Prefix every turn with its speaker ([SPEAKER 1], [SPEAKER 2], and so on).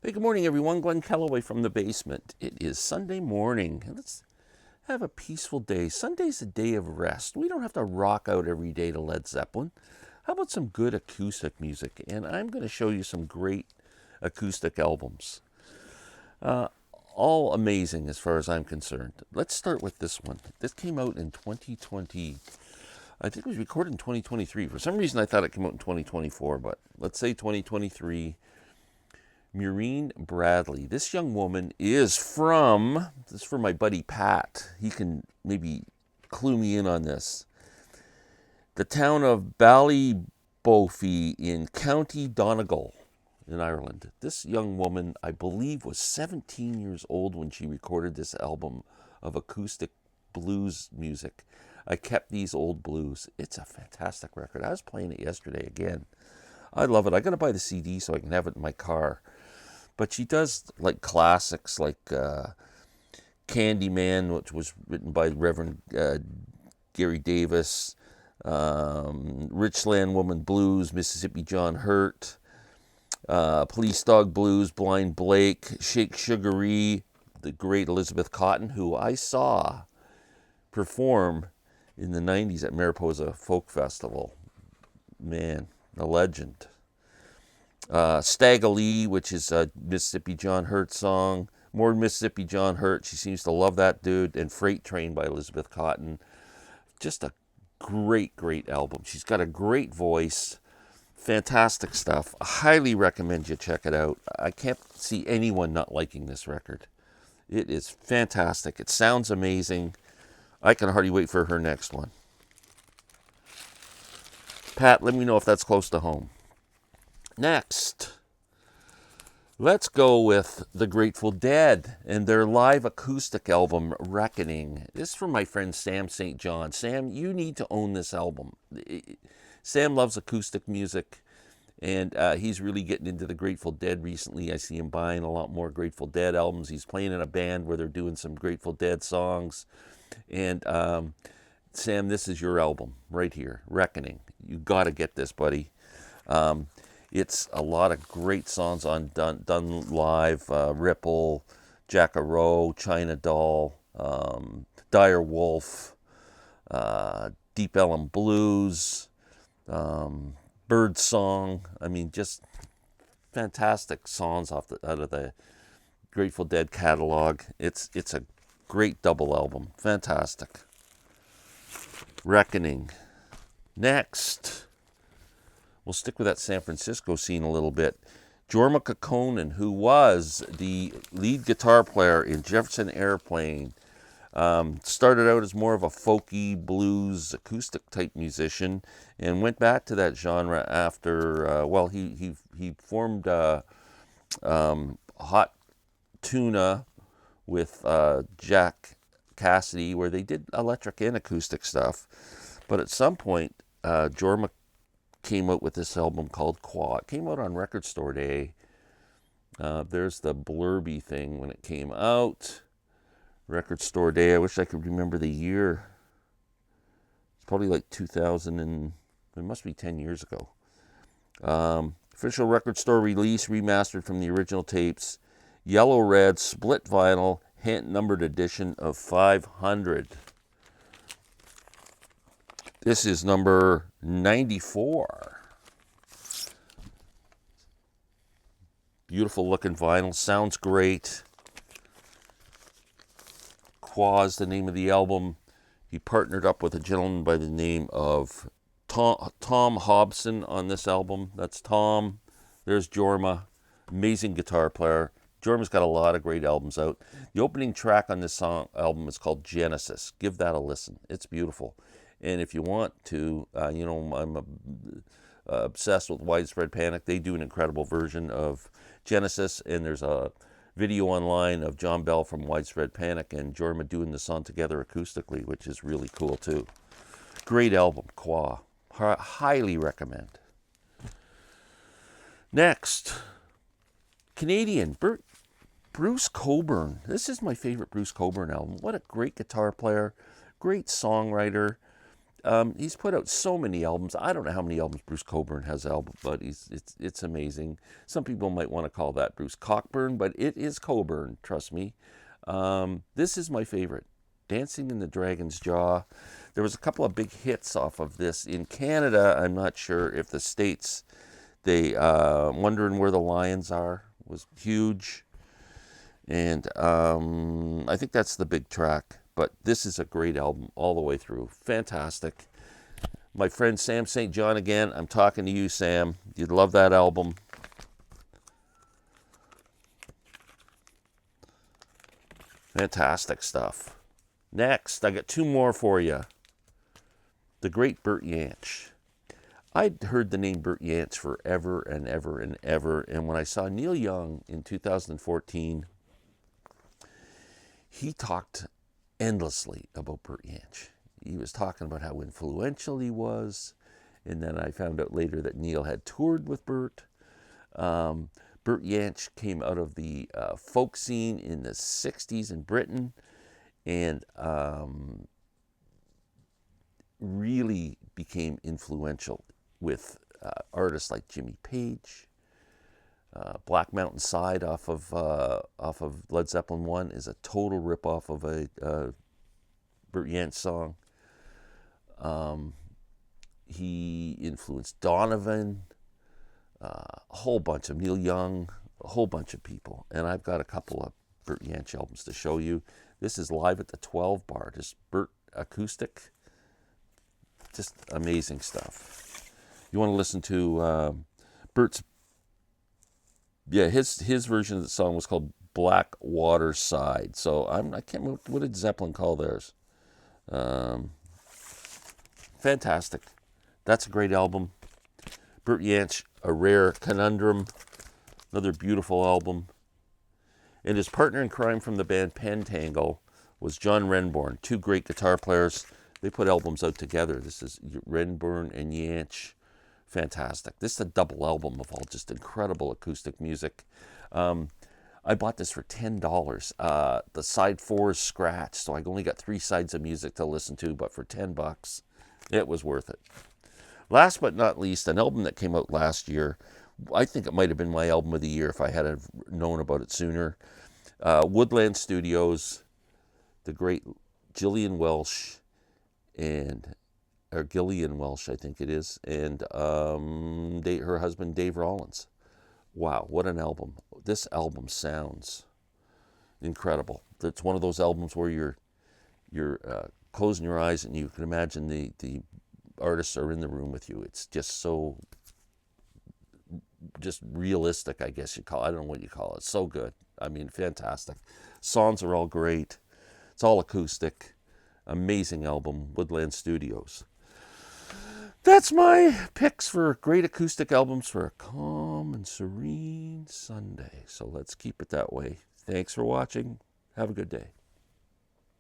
[SPEAKER 1] Hey, good morning, everyone. Glenn Kellaway from the basement. It is Sunday morning. Let's have a peaceful day. Sunday's a day of rest. We don't have to rock out every day to Led Zeppelin. How about some good acoustic music? And I'm going to show you some great acoustic albums. Uh, all amazing as far as I'm concerned. Let's start with this one. This came out in 2020. I think it was recorded in 2023. For some reason, I thought it came out in 2024, but let's say 2023. Meen Bradley. This young woman is from, this is for my buddy Pat. He can maybe clue me in on this. The town of Ballybofey in County Donegal in Ireland. This young woman, I believe, was 17 years old when she recorded this album of acoustic blues music. I Kept These Old Blues. It's a fantastic record. I was playing it yesterday again. I love it. I got to buy the CD so I can have it in my car. But she does like classics like Candyman, which was written by Reverend Gary Davis, Richland Woman Blues, Mississippi John Hurt, Police Dog Blues, Blind Blake, Shake Sugaree, the great Elizabeth Cotten, who I saw perform in the 90s at Mariposa Folk Festival. Man, a legend. Staggerlee, which is a Mississippi John Hurt song. More Mississippi John Hurt. She seems to love that dude. And Freight Train by Elizabeth Cotten. Just a great, great album. She's got a great voice. Fantastic stuff. I highly recommend you check it out. I can't see anyone not liking this record. It is fantastic. It sounds amazing. I can hardly wait for her next one. Pat, let me know if that's close to home. Next, let's go with the Grateful Dead and their live acoustic album, Reckoning. This is from my friend Sam St. John. Sam, you need to own this album. Sam loves acoustic music, and he's really getting into the Grateful Dead recently. I see him buying a lot more Grateful Dead albums. He's playing in a band where they're doing some Grateful Dead songs. And Sam, this is your album right here, Reckoning. You got to get this, buddy. It's a lot of great songs on done live. Ripple, Jackarow, China Doll, Dire Wolf, Deep Ellum Blues, Bird Song. I mean, just fantastic songs out of the Grateful Dead catalog. It's a great double album. Fantastic. Reckoning. Next. We'll stick with that San Francisco scene a little bit. Jorma Kaukonen, who was the lead guitar player in Jefferson Airplane, started out as more of a folky blues acoustic type musician and went back to that genre after, he formed Hot Tuna with Jack Cassidy, where they did electric and acoustic stuff. But at some point, Jorma came out with this album called Qua. It came out on Record Store Day. There's the blurby thing when it came out. Record Store Day. I wish I could remember the year. It's probably like 2000 and it must be 10 years ago. Official Record Store release, remastered from the original tapes. Yellow red, split vinyl, hand numbered edition of 500. This is number 94. Beautiful looking vinyl. Sounds great. Qua is the name of the album. He partnered up with a gentleman by the name of Tom Hobson on this album. That's Tom. There's Jorma. Amazing guitar player. Jorma's got a lot of great albums out. The opening track on this album is called Genesis. Give that a listen. It's beautiful. And if you want to, I'm obsessed with Widespread Panic. They do an incredible version of Genesis, and there's a video online of John Bell from Widespread Panic and Jorma doing the song together acoustically, which is really cool too. Great album, Qua. Highly recommend. Next, Canadian, Bruce Coburn. This is my favorite Bruce Coburn album. What a great guitar player, great songwriter. he's put out so many albums. I don't know how many albums Bruce Coburn has album, but it's amazing. Some people might want to call that Bruce Cockburn, but it is Coburn, trust me. This is my favorite, Dancing in the Dragon's Jaw. There was a couple of big hits off of this. In Canada, I'm not sure if the States, they Wondering Where the Lions Are was huge. And I think that's the big track. But this is a great album all the way through. Fantastic. My friend Sam St. John again. I'm talking to you, Sam. You'd love that album. Fantastic stuff. Next, I got two more for you. The great Bert Yanch. I'd heard the name Bert Yanch forever and ever and ever. And when I saw Neil Young in 2014, he talked endlessly about Bert Yanch. He was talking about how influential he was. And then I found out later that Neil had toured with Bert. Bert Yanch came out of the folk scene in the 60s in Britain and really became influential with artists like Jimmy Page. Black Mountain Side off of Led Zeppelin 1 is a total rip-off of a Bert Yanch song. He influenced Donovan, a whole bunch of Neil Young, a whole bunch of people. And I've got a couple of Bert Yanch albums to show you. This is Live at the 12 Bar, just Bert Acoustic. Just amazing stuff. You want to listen to Bert's, his version of the song was called Black Water Side. So I can't remember, what did Zeppelin call theirs? Fantastic. That's a great album. Bert Yanch, A Rare Conundrum, another beautiful album. And his partner in crime from the band Pentangle was John Renbourn, two great guitar players. They put albums out together. This is Renbourn and Yanch. Fantastic. This is a double album of all just incredible acoustic music. I bought this for $10. The side 4 is scratched, so I only got 3 sides of music to listen to, but for $10, it was worth it. Last but not least, an album that came out last year. I think it might have been my album of the year if I had known about it sooner. Woodland Studios, the great Gillian Welch, or Gillian Welch, I think it is, and her husband Dave Rollins. Wow, what an album. This album sounds incredible. It's one of those albums where you're closing your eyes and you can imagine the artists are in the room with you. It's just so, just realistic, I guess you call it. I don't know what you call it. So good. I mean, fantastic. Songs are all great. It's all acoustic. Amazing album, Woodland Studios. That's my picks for great acoustic albums for a calm and serene Sunday. So let's keep it that way. Thanks for watching. Have a good day.